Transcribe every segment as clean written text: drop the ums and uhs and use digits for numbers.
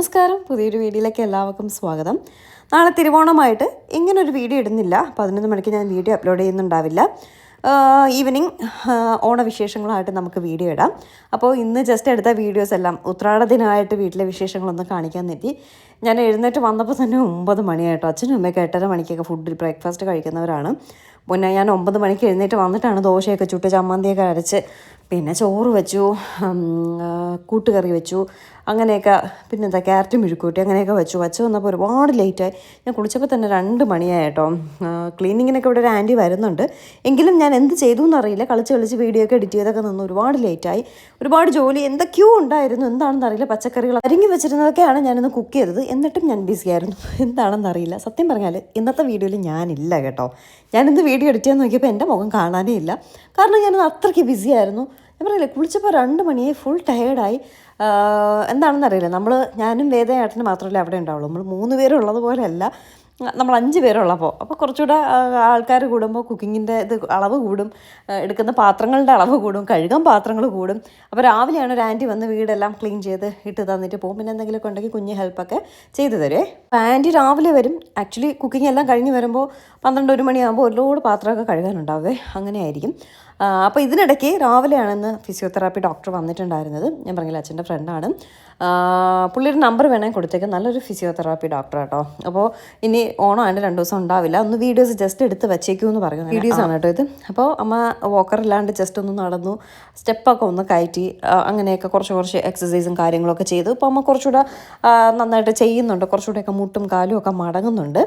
നമസ്കാരം, പുതിയൊരു വീഡിയോയിലേക്ക് എല്ലാവർക്കും സ്വാഗതം. നാളെ തിരുവോണമായിട്ട് ഇങ്ങനൊരു വീഡിയോ ഇടുന്നില്ല. 11 മണിക്ക് ഞാൻ വീഡിയോ അപ്ലോഡ് ചെയ്യുന്നുണ്ടാവില്ല. ഈവനിങ് ഓണവിശേഷങ്ങളായിട്ട് നമുക്ക് വീഡിയോ ഇടാം. അപ്പോൾ ഇന്ന് ജസ്റ്റ് എടുത്ത വീഡിയോസ് എല്ലാം ഉത്രാട ദിനമായിട്ട് വീട്ടിലെ വിശേഷങ്ങളൊന്നും കാണിക്കാൻ പറ്റി. ഞാൻ എഴുന്നേറ്റ് വന്നപ്പോൾ തന്നെ 9 മണിയായിട്ടോ. അച്ഛനും അമ്മയൊക്കെ 8:30 മണിക്കൊക്കെ ബ്രേക്ക്ഫാസ്റ്റ് കഴിക്കുന്നവരാണ്. മുന്നേ ഞാൻ 9 മണിക്ക് എഴുന്നേറ്റ് വന്നിട്ടാണ് ദോശയൊക്കെ ചുട്ട് ചമ്മന്തിയൊക്കെ അരച്ച് പിന്നെ ചോറ് വെച്ചു, കൂട്ടുകറി വെച്ചു, അങ്ങനെയൊക്കെ. പിന്നെന്താ ക്യാരറ്റ് മെഴുക്കൂട്ടി അങ്ങനെയൊക്കെ വെച്ച് വന്നപ്പോൾ ഒരുപാട് ലേറ്റായി. ഞാൻ കുളിച്ചപ്പോൾ തന്നെ 2 മണിയായി കേട്ടോ. ക്ലീനിങ്ങിനൊക്കെ ഇവിടെ ഒരു ആൻറ്റി വരുന്നുണ്ട്. എങ്കിലും ഞാൻ എന്ത് ചെയ്തു എന്നറിയില്ല. കളിച്ച് വീഡിയോ ഒക്കെ എഡിറ്റ് ചെയ്തൊക്കെ നിന്ന് ഒരുപാട് ലേറ്റായി. ഒരുപാട് ജോലി എന്തൊക്കെയോ ഉണ്ടായിരുന്നു. എന്താണെന്ന് അറിയില്ല. പച്ചക്കറികൾ അരിഞ്ഞു വെച്ചിരുന്നതൊക്കെയാണ് ഞാനിന്ന് കുക്ക് ചെയ്തത്. എന്നിട്ടും ഞാൻ ബിസി ആയിരുന്നു. എന്താണെന്ന് അറിയില്ല. സത്യം പറഞ്ഞാൽ ഇന്നത്തെ വീഡിയോയിൽ ഞാനില്ല കേട്ടോ. ഞാനിന്ന് വീഡിയോ എഡിറ്റ് ചെയ്യാൻ നോക്കിയപ്പോൾ എൻ്റെ മുഖം കാണാനേ ഇല്ല. കാരണം ഞാനത് അത്രയ്ക്ക് ബിസി ആയിരുന്നു. ഞാൻ പറഞ്ഞില്ലേ, കുളിച്ചപ്പോൾ 2 മണിയായി, ഫുൾ ടയേർഡായി. എന്താണെന്നറിയില്ല. ഞാനും വേദയേട്ടന് മാത്രമല്ലേ അവിടെ ഉണ്ടാവുള്ളൂ. നമ്മൾ 3 പേരുള്ളതുപോലെ അല്ല, നമ്മൾ 5 പേരുള്ളപ്പോൾ. അപ്പോൾ കുറച്ചുകൂടെ ആൾക്കാർ കൂടുമ്പോൾ കുക്കിങ്ങിൻ്റെ അളവ് കൂടും, എടുക്കുന്ന പാത്രങ്ങളുടെ അളവ് കൂടും, കഴുകാൻ പാത്രങ്ങൾ കൂടും. അപ്പോൾ രാവിലെയാണ് ഒരു ആൻറ്റി വന്ന് വീടെല്ലാം ക്ലീൻ ചെയ്ത് ഇട്ട് തന്നിട്ട് പോകും. പിന്നെ എന്തെങ്കിലുമൊക്കെ ഉണ്ടെങ്കിൽ കുഞ്ഞ് ഹെൽപ്പൊക്കെ ചെയ്തു തരുമേ. അപ്പോൾ ആൻറ്റി രാവിലെ വരും. ആക്ച്വലി കുക്കിംഗ് എല്ലാം കഴിഞ്ഞ് വരുമ്പോൾ 12-1 മണിയാകുമ്പോൾ ഒരുപാട് പാത്രമൊക്കെ കഴുകാനുണ്ടാവേ. അങ്ങനെയായിരിക്കും. അപ്പോൾ ഇതിനിടയ്ക്ക് രാവിലെയാണെന്ന് ഫിസിയോതെറാപ്പി ഡോക്ടർ വന്നിട്ടുണ്ടായിരുന്നത്. ഞാൻ പറഞ്ഞില്ല, അച്ഛൻ്റെ ഫ്രണ്ടാണ്. പുള്ളിയുടെ നമ്പർ വേണമെങ്കിൽ കൊടുത്തേക്കാം. നല്ലൊരു ഫിസിയോതെറാപ്പി ഡോക്ടർ കേട്ടോ. അപ്പോൾ ഇനി ഓണമായിട്ട് 2 ദിവസം ഉണ്ടാവില്ല. ഒന്ന് വീഡിയോസ് ജസ്റ്റ് എടുത്ത് വെച്ചേക്കുമെന്ന് പറഞ്ഞു. വീഡിയോസാണ് കേട്ടോ ഇത്. അപ്പോൾ അമ്മ വോക്കറില്ലാണ്ട് ജസ്റ്റ് ഒന്ന് നടന്നു, സ്റ്റെപ്പൊക്കെ ഒന്ന് കയറ്റി, അങ്ങനെയൊക്കെ കുറച്ച് എക്സസൈസും കാര്യങ്ങളൊക്കെ ചെയ്തു. ഇപ്പോൾ അമ്മ കുറച്ചുകൂടെ നന്നായിട്ട് ചെയ്യുന്നുണ്ട്. കുറച്ചുകൂടെയൊക്കെ മുട്ടും കാലും ഒക്കെ മടങ്ങുന്നുണ്ട്.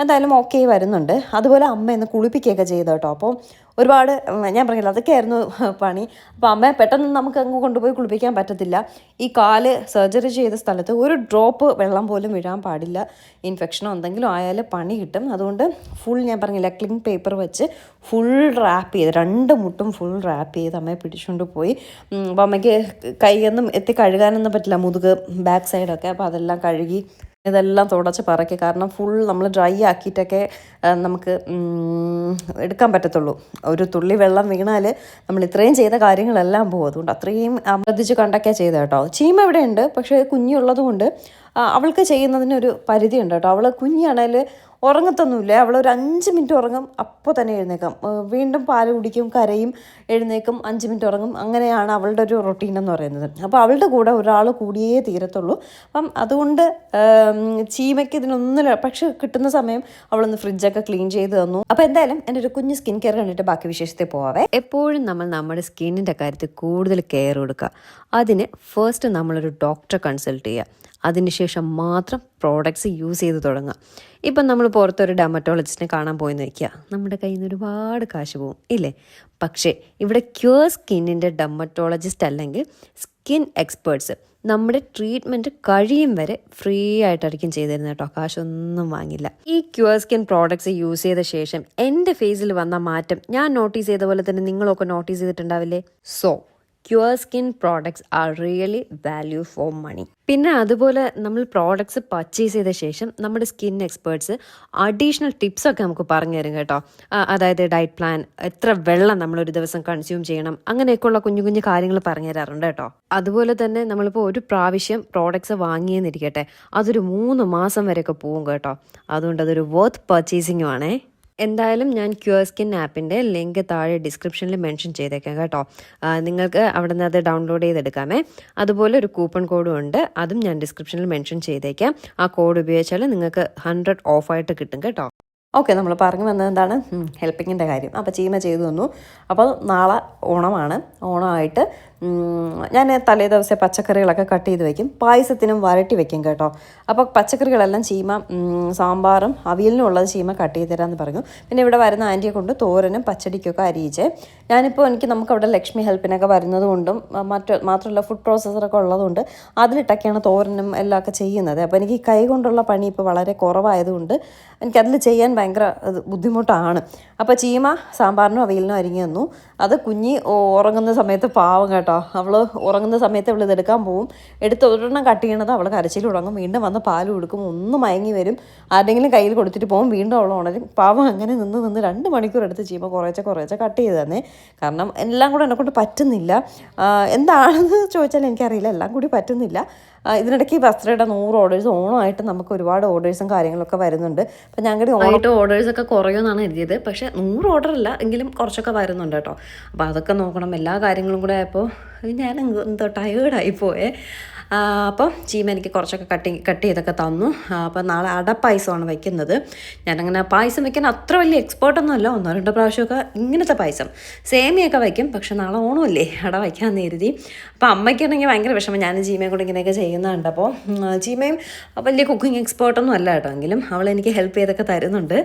എന്തായാലും ഓക്കെ വരുന്നുണ്ട്. അതുപോലെ അമ്മ ഇന്ന് കുളിപ്പിക്കുകയൊക്കെ ചെയ്തു കേട്ടോ. അപ്പോൾ ഒരുപാട് ഞാൻ പറഞ്ഞില്ല, അതൊക്കെയായിരുന്നു പണി. അപ്പോൾ അമ്മയെ പെട്ടെന്ന് നമുക്ക് അങ്ങ് കൊണ്ടുപോയി കുളിപ്പിക്കാൻ പറ്റത്തില്ല. ഈ കാല് സർജറി ചെയ്ത സ്ഥലത്ത് ഒരു ഡ്രോപ്പ് വെള്ളം പോലും വീഴാൻ പാടില്ല. ഇൻഫെക്ഷനോ എന്തെങ്കിലും ആയാൽ പണി കിട്ടും. അതുകൊണ്ട് ഞാൻ പറഞ്ഞില്ല, ക്ലീൻ പേപ്പർ വെച്ച് ഫുൾ റാപ്പ് ചെയ്ത്, 2 മുട്ടും ഫുൾ റാപ്പ് ചെയ്ത് അമ്മയെ പിടിച്ചുകൊണ്ട് പോയി. അപ്പോൾ അമ്മയ്ക്ക് കൈയൊന്നും കഴുകാനൊന്നും പറ്റില്ല, മുതുക് ബാക്ക് സൈഡൊക്കെ. അപ്പോൾ അതെല്ലാം കഴുകി ഇതെല്ലാം തുടച്ച് പറക്കി. കാരണം ഫുൾ നമ്മൾ ഡ്രൈ ആക്കിയിട്ടൊക്കെ നമുക്ക് എടുക്കാൻ പറ്റത്തുള്ളൂ. ഒരു തുള്ളി വെള്ളം വീണാൽ നമ്മൾ ഇത്രയും ചെയ്ത കാര്യങ്ങളെല്ലാം പോകും. അതുകൊണ്ട് അത്രയും ശ്രദ്ധിച്ച് കണ്ടൊക്കെയാണ് ചെയ്തത് കേട്ടോ. ചീമ ഇവിടെ ഉണ്ട്, പക്ഷേ കുഞ്ഞുള്ളത് കൊണ്ട് അവൾക്ക് ചെയ്യുന്നതിനൊരു പരിധിയുണ്ട് കേട്ടോ. അവൾ കുഞ്ഞാണെങ്കിൽ ഉറങ്ങത്തൊന്നുമില്ല. അവളൊരു 5 മിനിറ്റ് ഉറങ്ങും, അപ്പോൾ തന്നെ എഴുന്നേക്കും. വീണ്ടും പാല് കുടിക്കും, കരയും, എഴുന്നേക്കും, 5 മിനിറ്റ് ഉറങ്ങും. അങ്ങനെയാണ് അവളുടെ ഒരു റൊട്ടീൻ എന്ന് പറയുന്നത്. അപ്പോൾ അവളുടെ കൂടെ ഒരാൾ കൂടിയേ തീരത്തുള്ളൂ. അപ്പം അതുകൊണ്ട് ചീമയ്ക്ക് ഇതിനൊന്നുമില്ല. പക്ഷെ കിട്ടുന്ന സമയം അവളൊന്ന് ഫ്രിഡ്ജൊക്കെ ക്ലീൻ ചെയ്ത് തന്നു. അപ്പോൾ എന്തായാലും എൻ്റെ ഒരു കുഞ്ഞ് സ്കിൻ കെയർ കണ്ടിട്ട് ബാക്കി വിശേഷത്തിൽ പോവാവേ. എപ്പോഴും നമ്മൾ നമ്മുടെ സ്കിന്നിൻ്റെ കാര്യത്തിൽ കൂടുതൽ കെയർ കൊടുക്കുക. അതിന് ഫസ്റ്റ് നമ്മളൊരു ഡോക്ടറെ കൺസൾട്ട് ചെയ്യുക. അതിനുശേഷം മാത്രം പ്രോഡക്ട്സ് യൂസ് ചെയ്ത് തുടങ്ങുക. ഇപ്പം നമ്മൾ പുറത്തൊരു ഡെർമറ്റോളജിസ്റ്റിനെ കാണാൻ പോയെന്ന് വയ്ക്കുക, നമ്മുടെ കയ്യിൽ നിന്ന് ഒരുപാട് കാശ് പോകും ഇല്ലേ? പക്ഷേ ഇവിടെ ക്യൂർ സ്കിന്നിൻ്റെ ഡെർമറ്റോളജിസ്റ്റ് അല്ലെങ്കിൽ സ്കിൻ എക്സ്പേർട്സ് നമ്മുടെ ട്രീറ്റ്മെൻറ്റ് കഴിയും വരെ ഫ്രീ ആയിട്ടായിരിക്കും ചെയ്തു തരുന്നത് കേട്ടോ. കാശൊന്നും വാങ്ങില്ല. ഈ ക്യൂർ സ്കിൻ പ്രോഡക്ട്സ് യൂസ് ചെയ്ത ശേഷം എൻ്റെ ഫേസിൽ വന്ന മാറ്റം ഞാൻ നോട്ടീസ് ചെയ്ത പോലെ തന്നെ നിങ്ങളൊക്കെ നോട്ടീസ് ചെയ്തിട്ടുണ്ടാവില്ലേ? So Qure skin products are really value for money. പിന്നെ അതുപോലെ നമ്മൾ പ്രോഡക്ട്സ് പർച്ചേസ് ചെയ്ത ശേഷം നമ്മുടെ സ്കിൻ എക്സ്പേർട്സ് അഡീഷണൽ ടിപ്സൊക്കെ നമുക്ക് പറഞ്ഞു തരും കേട്ടോ. അതായത് ഡയറ്റ് പ്ലാൻ, എത്ര വെള്ളം നമ്മളൊരു ദിവസം കൺസ്യൂം ചെയ്യണം, അങ്ങനെയൊക്കെയുള്ള കുഞ്ഞു കുഞ്ഞു കാര്യങ്ങൾ പറഞ്ഞു തരാറുണ്ട് കേട്ടോ. അതുപോലെ തന്നെ നമ്മളിപ്പോൾ ഒരു പ്രാവശ്യം പ്രോഡക്ട്സ് വാങ്ങിയെന്നിരിക്കട്ടെ, അതൊരു 3 മാസം വരെയൊക്കെ പോകും കേട്ടോ. അതുകൊണ്ട് അതൊരു വർത്ത് പർച്ചേസിങ്ങും ആണേ. എന്തായാലും ഞാൻ ക്യൂർ സ്കിൻ ആപ്പിൻ്റെ ലിങ്ക് താഴെ ഡിസ്ക്രിപ്ഷനിൽ മെൻഷൻ ചെയ്തേക്കാം കേട്ടോ. നിങ്ങൾക്ക് അവിടെ നിന്ന് അത് ഡൗൺലോഡ് ചെയ്തെടുക്കാമേ. അതുപോലെ ഒരു കൂപ്പൺ കോഡും ഉണ്ട്, അതും ഞാൻ ഡിസ്ക്രിപ്ഷനിൽ മെൻഷൻ ചെയ്തേക്കാം. ആ കോഡ് ഉപയോഗിച്ചാൽ നിങ്ങൾക്ക് 100 ഓഫായിട്ട് കിട്ടും കേട്ടോ. ഓക്കെ, നമ്മൾ പറഞ്ഞു വന്നത് എന്താണ്? ഹെൽപ്പിങ്ങിൻ്റെ കാര്യം. അപ്പോൾ ചീമ ചെയ്തു തന്നു. അപ്പോൾ നാളെ ഓണമാണ്. ഓണമായിട്ട് ഞാൻ തലേ ദിവസം പച്ചക്കറികളൊക്കെ കട്ട് ചെയ്ത് വയ്ക്കും. പായസത്തിനും വരട്ടി വയ്ക്കും കേട്ടോ. അപ്പോൾ പച്ചക്കറികളെല്ലാം ചീമ, സാമ്പാറും അവിയലിനും ഉള്ളത് ചീമ കട്ട് ചെയ്ത് തരാമെന്ന് പറഞ്ഞു. പിന്നെ ഇവിടെ വരുന്ന ആൻറ്റിയെ കൊണ്ട് തോരനും പച്ചടിക്കൊക്കെ അരിയിച്ചേ. നമുക്കവിടെ ലക്ഷ്മി ഹെൽപ്പിനൊക്കെ വരുന്നത് കൊണ്ടും മാത്രമല്ല ഫുഡ് പ്രോസസ്സറൊക്കെ ഉള്ളതുകൊണ്ട് അതിലിട്ടൊക്കെയാണ് തോരനും എല്ലാം ഒക്കെ ചെയ്യുന്നത്. അപ്പോൾ എനിക്ക് കൈ കൊണ്ടുള്ള പണി ഇപ്പോൾ വളരെ കുറവായതുകൊണ്ട് എനിക്കതിൽ ചെയ്യാൻ ഭയങ്കര ബുദ്ധിമുട്ടാണ്. അപ്പോൾ ചീമ സാമ്പാറിനും അവിയലിനും അരിഞ്ഞു തന്നു. അത് കുഞ്ഞി ഉറങ്ങുന്ന സമയത്ത് പാവം കേട്ടോ. അവൾ ഉറങ്ങുന്ന സമയത്ത് അവൾ ഇതെടുക്കാൻ പോവും. എടുത്ത് ഒരെണ്ണം കട്ട് ചെയ്യണത് അവൾ കരച്ചിൽ തുടങ്ങും. വീണ്ടും വന്ന് പാൽ കൊടുക്കും, ഒന്ന് മയങ്ങി വരും, ആരുടെങ്കിലും കയ്യിൽ കൊടുത്തിട്ട് പോകും, വീണ്ടും അവൾ ഉണരും. പാവം അങ്ങനെ നിന്ന് 2 മണിക്കൂർ എടുത്ത് ചീമ കുറേശ്ശെ കട്ട് ചെയ്ത് തന്നെ. കാരണം എല്ലാം കൂടെ എന്നെക്കൊണ്ട് പറ്റുന്നില്ല. എന്താണെന്ന് ചോദിച്ചാൽ എനിക്കറിയില്ല, എല്ലാം കൂടി പറ്റുന്നില്ല. ഇതിനിടയ്ക്ക് ബർത്ത്ഡേയുടെ 100 ഓർഡേഴ്സ് ഓണമായിട്ട് നമുക്ക് ഒരുപാട് ഓർഡേഴ്സും കാര്യങ്ങളൊക്കെ വരുന്നുണ്ട്. അപ്പം ഞങ്ങളുടെ ഓണമായിട്ട് ഓർഡേഴ്സൊക്കെ കുറയുമെന്നാണ് എഴുതിയത്. പക്ഷേ 100 ഓർഡർ അല്ല എങ്കിലും കുറച്ചൊക്കെ വരുന്നുണ്ട് കേട്ടോ. അപ്പോൾ അതൊക്കെ നോക്കണം. എല്ലാ കാര്യങ്ങളും കൂടെ ആയപ്പോൾ ഞാൻ എന്തോ ടയേർഡായിപ്പോയേ. അപ്പം ചീമ എനിക്ക് കുറച്ചൊക്കെ കട്ട് ചെയ്തൊക്കെ തന്നു. അപ്പം നാളെ അടപ്പായസമാണ് വയ്ക്കുന്നത്. ഞാനങ്ങനെ പായസം വയ്ക്കാൻ അത്ര വലിയ എക്സ്പേർട്ടൊന്നും അല്ല. 1-2 പ്രാവശ്യമൊക്കെ ഇങ്ങനത്തെ പായസം സേമിയൊക്കെ വയ്ക്കും. പക്ഷെ നാളെ ഓണമല്ലേ, അട വയ്ക്കാമെന്ന് കരുതി. അപ്പം അമ്മയ്ക്കാണെങ്കിൽ ഭയങ്കര വിഷമം ഞാൻ ചീമയെ കൂടെ ഇങ്ങനെയൊക്കെ ചെയ്യുന്നുണ്ട്. അപ്പോൾ ചീമയും വലിയ കുക്കിംഗ് എക്സ്പേർട്ടൊന്നും അല്ല കേട്ടോ, എങ്കിലും അവൾ എനിക്ക് ഹെൽപ്പ് ചെയ്തൊക്കെ തരുന്നുണ്ട്.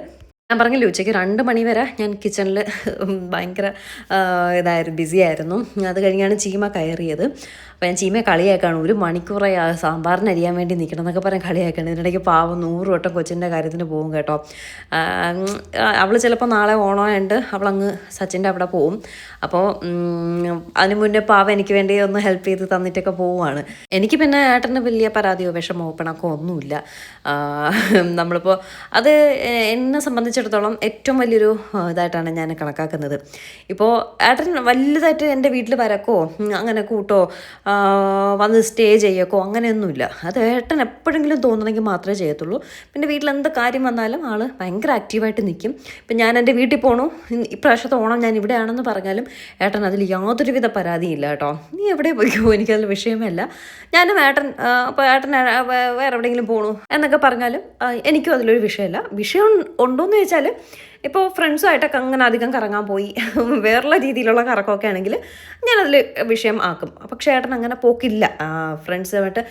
ഞാൻ പറഞ്ഞില്ലേ ഉച്ചയ്ക്ക് 2 മണി വരെ ഞാൻ കിച്ചണിൽ ഭയങ്കര ബിസി ആയിരുന്നു. അത് കഴിഞ്ഞാണ് ചീമ കയറിയത്. അപ്പോൾ ഞാൻ ചീമയെ കളിയാക്കാണ്, 1 മണിക്കൂറായി സാമ്പാറിന് അരിയാൻ വേണ്ടി നിൽക്കണം എന്നൊക്കെ പറഞ്ഞ് കളിയാക്കാണ്. ഇതിനിടയ്ക്ക് പാവം 100 വട്ടം കൊച്ചിൻ്റെ കാര്യത്തിന് പോകും കേട്ടോ. അവൾ ചിലപ്പോൾ നാളെ ഓണമായിട്ട് അവളങ്ങ് സച്ചിൻ്റെ അവിടെ പോവും. അപ്പോൾ അതിന് മുന്നേ പാവം എനിക്ക് വേണ്ടി ഒന്ന് ഹെൽപ്പ് ചെയ്ത് തന്നിട്ടൊക്കെ പോവുകയാണ്. എനിക്ക് പിന്നെ ഏട്ടന് വലിയ പരാതിയോ വിഷമോ പിണക്കോ ഒന്നുമില്ല. നമ്മളിപ്പോൾ അത് എന്നെ സംബന്ധിച്ചിടത്തോളം ഏറ്റവും വലിയൊരു ഇതായിട്ടാണ് ഞാൻ കണക്കാക്കുന്നത്. ഇപ്പോൾ ഏട്ടൻ വലുതായിട്ട് എൻ്റെ വീട്ടിൽ വരക്കോ അങ്ങനെ കൂട്ടോ വന്ന് സ്റ്റേ ചെയ്യക്കോ അങ്ങനെയൊന്നുമില്ല. അത് ഏട്ടൻ എപ്പോഴെങ്കിലും തോന്നണമെങ്കിൽ മാത്രമേ ചെയ്യത്തുള്ളൂ. പിന്നെ വീട്ടിൽ എന്ത് കാര്യം വന്നാലും ആൾ ഭയങ്കര ആക്റ്റീവായിട്ട് നിൽക്കും. ഇപ്പം ഞാൻ എൻ്റെ വീട്ടിൽ പോകണു, ഇപ്രാവശ്യത്തെ ഓണം ഞാൻ ഇവിടെയാണെന്ന് പറഞ്ഞാലും ഏട്ടൻ അതിൽ യാതൊരുവിധ പരാതിയില്ല കേട്ടോ. നീ എവിടെ പോയിക്കോ, എനിക്കതിൽ വിഷയമേ അല്ല. ഞാനും ഏട്ടൻ ഇപ്പോൾ ഏട്ടൻ വേറെ എവിടെയെങ്കിലും പോകണു എന്നൊക്കെ പറഞ്ഞാലും എനിക്കും അതിലൊരു വിഷയമല്ല. വിഷയം ഉണ്ടോയെന്ന് ചോദിച്ചാൽ ഇപ്പോൾ ഫ്രണ്ട്സുമായിട്ടൊക്കെ അങ്ങനെ അധികം കറങ്ങാൻ പോയി വേറെയുള്ള രീതിയിലുള്ള കറക്കമൊക്കെ ആണെങ്കിൽ ഞാനതിൽ വിഷയം ആക്കും. പക്ഷേ ഏട്ടൻ അങ്ങനെ പോക്കില്ല. ഫ്രണ്ട്സുമായിട്ട്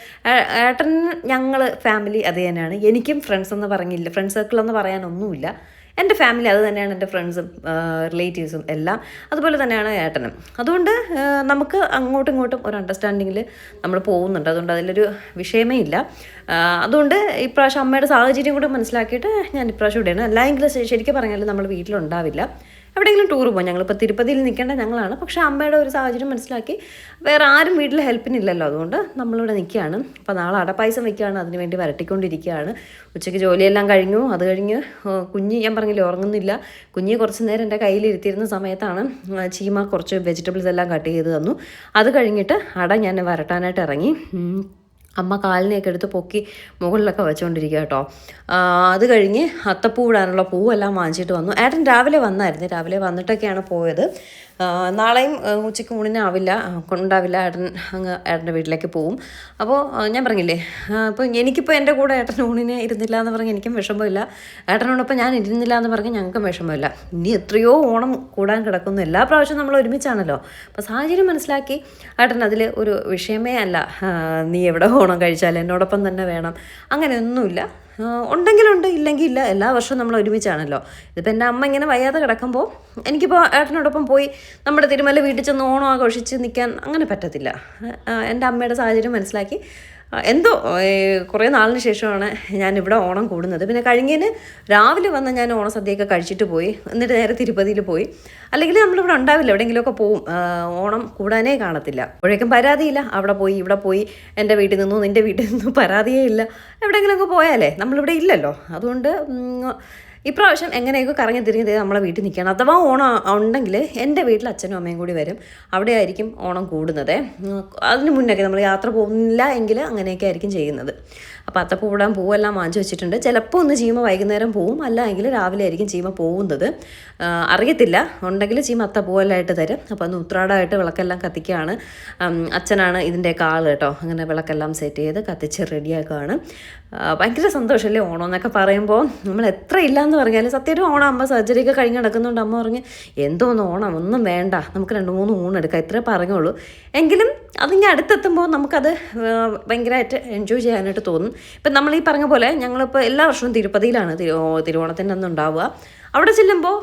ഏട്ടൻ ഞങ്ങൾ ഫാമിലി അത് തന്നെയാണ്. എനിക്കും ഫ്രണ്ട്സ് എന്ന് പറഞ്ഞില്ല, ഫ്രണ്ട്സ് സർക്കിൾ എന്ന് പറയാനൊന്നുമില്ല. എൻ്റെ ഫാമിലി അത് തന്നെയാണ്, എൻ്റെ ഫ്രണ്ട്സും റിലേറ്റീവ്സും എല്ലാം അതുപോലെ തന്നെയാണ് ഏട്ടനും. അതുകൊണ്ട് നമുക്ക് അങ്ങോട്ടും ഇങ്ങോട്ടും ഒരു അണ്ടർസ്റ്റാൻഡിങ്ങിൽ നമ്മൾ പോകുന്നുണ്ട്. അതുകൊണ്ട് അതിലൊരു വിഷയമേ ഇല്ല. അതുകൊണ്ട് ഇപ്രാവശ്യം അമ്മയുടെ സാഹചര്യം കൂടെ മനസ്സിലാക്കിയിട്ട് ഞാൻ ഇപ്രാവശ്യം ഇവിടെയാണ്. അല്ലെങ്കിൽ ശരിക്കും പറഞ്ഞാൽ നമ്മൾ വീട്ടിലുണ്ടാവില്ല, എവിടെയെങ്കിലും ടൂർ പോകും. ഞങ്ങളിപ്പോൾ തിരുപ്പതിയിൽ നിൽക്കേണ്ട ഞങ്ങളാണ്. പക്ഷേ അമ്മയുടെ ഒരു സാഹചര്യം മനസ്സിലാക്കി വേറെ ആരും വീട്ടിൽ ഹെൽപ്പിനില്ലല്ലോ, അതുകൊണ്ട് നമ്മളിവിടെ നിൽക്കുകയാണ്. അപ്പോൾ നാളെ അടപ്പായസം വയ്ക്കുകയാണ്, അതിന് വേണ്ടി വരട്ടിക്കൊണ്ടിരിക്കുകയാണ്. ഉച്ചയ്ക്ക് ജോലിയെല്ലാം കഴിഞ്ഞു. അത് കഴിഞ്ഞ് കുഞ്ഞ് ഞാൻ പറഞ്ഞില്ലേ ഉറങ്ങുന്നില്ല. കുഞ്ഞ് കുറച്ച് നേരം എൻ്റെ കയ്യിലിരുത്തിയിരുന്ന സമയത്താണ് ചീമ കുറച്ച് വെജിറ്റബിൾസ് എല്ലാം കട്ട് ചെയ്ത് തന്നു. അത് കഴിഞ്ഞിട്ട് അട ഞാൻ വരട്ടാനായിട്ട് ഇറങ്ങി. അമ്മ കാലിനെയൊക്കെ എടുത്ത് പൊക്കി മുകളിലൊക്കെ വെച്ചുകൊണ്ടിരിക്കുക കേട്ടോ. അത് കഴിഞ്ഞ് അത്തപ്പൂ ഇടാനുള്ള പൂവെല്ലാം വാങ്ങിച്ചിട്ട് വന്നു. ഏട്ടൻ രാവിലെ വന്നായിരുന്നു, രാവിലെ വന്നിട്ടൊക്കെയാണ് പോയത്. നാളെയും ഉച്ചയ്ക്ക് ഊണിനാവില്ല, ഉണ്ടാവില്ല. ഏട്ടൻ്റെ വീട്ടിലേക്ക് പോവും. അപ്പോൾ ഞാൻ പറഞ്ഞില്ലേ, അപ്പോൾ എനിക്കിപ്പോൾ എൻ്റെ കൂടെ ഏട്ടൻ ഊണിന് ഇരുന്നില്ല എന്ന് പറഞ്ഞ് എനിക്കും വിഷമമില്ല, ഏട്ടനോടൊപ്പം ഞാൻ ഇരുന്നില്ല എന്ന് പറഞ്ഞ് ഞങ്ങൾക്കും വിഷമമില്ല. ഇനി എത്രയോ ഓണം കൂടാൻ കിടക്കുന്നു. എല്ലാ പ്രാവശ്യവും നമ്മൾ ഒരുമിച്ചാണല്ലോ. അപ്പോൾ സാഹചര്യം മനസ്സിലാക്കി ഏട്ടൻ അതിൽ ഒരു വിഷയമേ അല്ല. നീ എവിടെ ഓണം കഴിച്ചാലും എന്നോടൊപ്പം തന്നെ വേണം, അങ്ങനെയൊന്നുമില്ല. ഉണ്ടെങ്കിലുണ്ട്, ഇല്ലെങ്കിൽ ഇല്ല. എല്ലാ വർഷവും നമ്മൾ ഒരുമിച്ചാണല്ലോ. ഇതിപ്പോൾ എൻ്റെ അമ്മ ഇങ്ങനെ വയ്യാതെ കിടക്കുമ്പോൾ എനിക്കിപ്പോൾ ഏട്ടനോടൊപ്പം പോയി നമ്മുടെ തിരുമല വീട്ടിൽ ചെന്ന് ഓണം ആഘോഷിച്ച് നിൽക്കാൻ അങ്ങനെ പറ്റത്തില്ല. എൻ്റെ അമ്മയുടെ സാഹചര്യം മനസ്സിലാക്കി എന്തോ കുറേ നാളിന് ശേഷമാണ് ഞാനിവിടെ ഓണം കൂടുന്നത്. പിന്നെ കഴിഞ്ഞതിന് രാവിലെ വന്ന് ഞാൻ ഓണസദ്യയൊക്കെ കഴിച്ചിട്ട് പോയി, എന്നിട്ട് നേരെ തിരുപ്പതിയിൽ പോയി. അല്ലെങ്കിൽ നമ്മളിവിടെ ഉണ്ടാവില്ല, എവിടെയെങ്കിലുമൊക്കെ പോവും. ഓണം കൂടാനേ കാണത്തില്ല. അപ്പോഴേക്കും പരാതിയില്ല, അവിടെ പോയി ഇവിടെ പോയി, എൻ്റെ വീട്ടിൽ നിന്നു നിൻ്റെ വീട്ടിൽ നിന്നു പരാതിയേ ഇല്ല. എവിടെയെങ്കിലുമൊക്കെ പോയാലേ നമ്മളിവിടെ ഇല്ലല്ലോ. അതുകൊണ്ട് ഇപ്രാവശ്യം എങ്ങനെയൊക്കെ കറങ്ങി തിരിഞ്ഞ് നമ്മളെ വീട്ടിൽ നിൽക്കുകയാണ്. അഥവാ ഓണം ഉണ്ടെങ്കിൽ എൻ്റെ വീട്ടിൽ അച്ഛനും അമ്മയും കൂടി വരും, അവിടെ ആയിരിക്കും ഓണം കൂടുന്നത്. അതിന് മുന്നൊക്കെ നമ്മൾ യാത്ര പോകുന്നില്ല എങ്കിൽ അങ്ങനെയൊക്കെ ആയിരിക്കും ചെയ്യുന്നത്. അപ്പോൾ അത്തപ്പൂ ഇടാൻ പൂവെല്ലാം വാങ്ങിച്ചു വെച്ചിട്ടുണ്ട്. ചിലപ്പോൾ ഒന്ന് ചീമ വൈകുന്നേരം പോവും, അല്ല എങ്കിൽ രാവിലെ ആയിരിക്കും ചീമ പോകുന്നത്. അറിയത്തില്ല, ഉണ്ടെങ്കിൽ ചീമ അത്തപ്പൂവെല്ലാം ആയിട്ട് തരും. അപ്പോൾ അന്ന് ഉത്രാടമായിട്ട് വിളക്കെല്ലാം കത്തിക്കുകയാണ്. അച്ഛനാണ് ഇതിൻ്റെയൊക്കെ ആൾ കേട്ടോ. അങ്ങനെ വിളക്കെല്ലാം സെറ്റ് ചെയ്ത് കത്തിച്ച് റെഡിയാക്കുകയാണ്. ഭയങ്കര സന്തോഷമല്ലേ ഓണം എന്നൊക്കെ പറയുമ്പോൾ. നമ്മൾ എത്ര ഇല്ലയെന്ന് പറഞ്ഞാലും സത്യം ഓണം അമ്മ സർജറിയൊക്കെ കഴിഞ്ഞ് നടക്കുന്നുണ്ട്. അമ്മ പറഞ്ഞ് എന്തോന്ന് ഓണം ഒന്നും വേണ്ട, നമുക്ക് 2-3 ഊണെടുക്കാം, ഇത്രേ പറഞ്ഞോളൂ. എങ്കിലും അതിങ്ങനെ അടുത്തെത്തുമ്പോൾ നമുക്കത് ഭയങ്കരമായിട്ട് എൻജോയ് ചെയ്യാനായിട്ട് തോന്നും. ഇപ്പം നമ്മൾ ഈ പറഞ്ഞ പോലെ ഞങ്ങളിപ്പോൾ എല്ലാ വർഷവും തിരുപ്പതിയിലാണ് തിരുവോണത്തിൻ്റെ അന്ന് ഉണ്ടാവുക. അവിടെ ചെല്ലുമ്പോൾ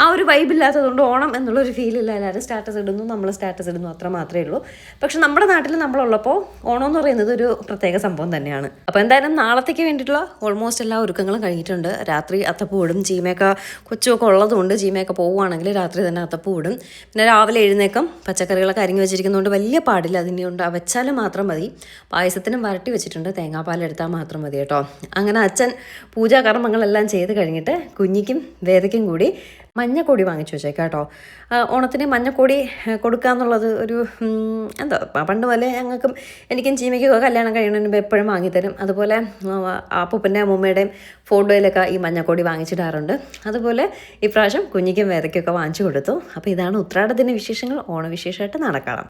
ആ ഒരു വൈബില്ലാത്തതുകൊണ്ട് ഓണം എന്നുള്ളൊരു ഫീലില്ല. എല്ലാവരും സ്റ്റാറ്റസ് ഇടുന്നു, നമ്മൾ സ്റ്റാറ്റസ് ഇടുന്നു, അത്ര മാത്രമേ ഉള്ളൂ. പക്ഷെ നമ്മുടെ നാട്ടിൽ നമ്മളുള്ളപ്പോൾ ഓണം എന്ന് പറയുന്നത് ഒരു പ്രത്യേക സംഭവം തന്നെയാണ്. അപ്പോൾ എന്തായാലും നാളത്തേക്ക് വേണ്ടിയിട്ടുള്ള ഓൾമോസ്റ്റ് എല്ലാ ഒരുക്കങ്ങളും കഴിഞ്ഞിട്ടുണ്ട്. രാത്രി അത്തപ്പൂ ഇടും. ചീമയൊക്കെ കൊച്ചുമൊക്കെ ഉള്ളതുകൊണ്ട് ചീമയൊക്കെ പോവുകയാണെങ്കിൽ രാത്രി തന്നെ അത്തപ്പൂ ഇടും. പിന്നെ രാവിലെ എഴുന്നേക്കും. പച്ചക്കറികളൊക്കെ അരിഞ്ഞു വെച്ചിരിക്കുന്നതുകൊണ്ട് വലിയ പാടില്ല, അതിനുകൊണ്ട് വെച്ചാലും മാത്രം മതി. പായസത്തിനും വരട്ടി വെച്ചിട്ടുണ്ട്, തേങ്ങാപ്പാലെടുത്താൽ മാത്രം മതി കേട്ടോ. അങ്ങനെ അച്ഛൻ പൂജാകർമ്മങ്ങളെല്ലാം ചെയ്ത് കഴിഞ്ഞിട്ട് കുഞ്ഞിക്കും വേദയ്ക്കും കൂടി മഞ്ഞക്കൊടി വാങ്ങിച്ചു വെച്ചേക്കാം കേട്ടോ. ഓണത്തിന് മഞ്ഞക്കൊടി കൊടുക്കുക എന്നുള്ളത് ഒരു എന്താ പണ്ട് പോലെ ഞങ്ങൾക്കും എനിക്കും ചീമയ്ക്കൊക്കെ കല്യാണം കഴിയണതിന് മുമ്പ് എപ്പോഴും വാങ്ങിത്തരും. അതുപോലെ അപ്പൂപ്പൻ്റെ അമ്മൂമ്മയുടെയും ഫോട്ടോയിലൊക്കെ ഈ മഞ്ഞക്കൊടി വാങ്ങിച്ചിടാറുണ്ട്. അതുപോലെ ഇപ്രാവശ്യം കുഞ്ഞിക്കും വേദയ്ക്കൊക്കെ വാങ്ങിച്ചു കൊടുത്തു. അപ്പോൾ ഇതാണ് ഉത്രാടത്തിൻ്റെ വിശേഷങ്ങൾ. ഓണവിശേഷമായിട്ട് നടക്കണം.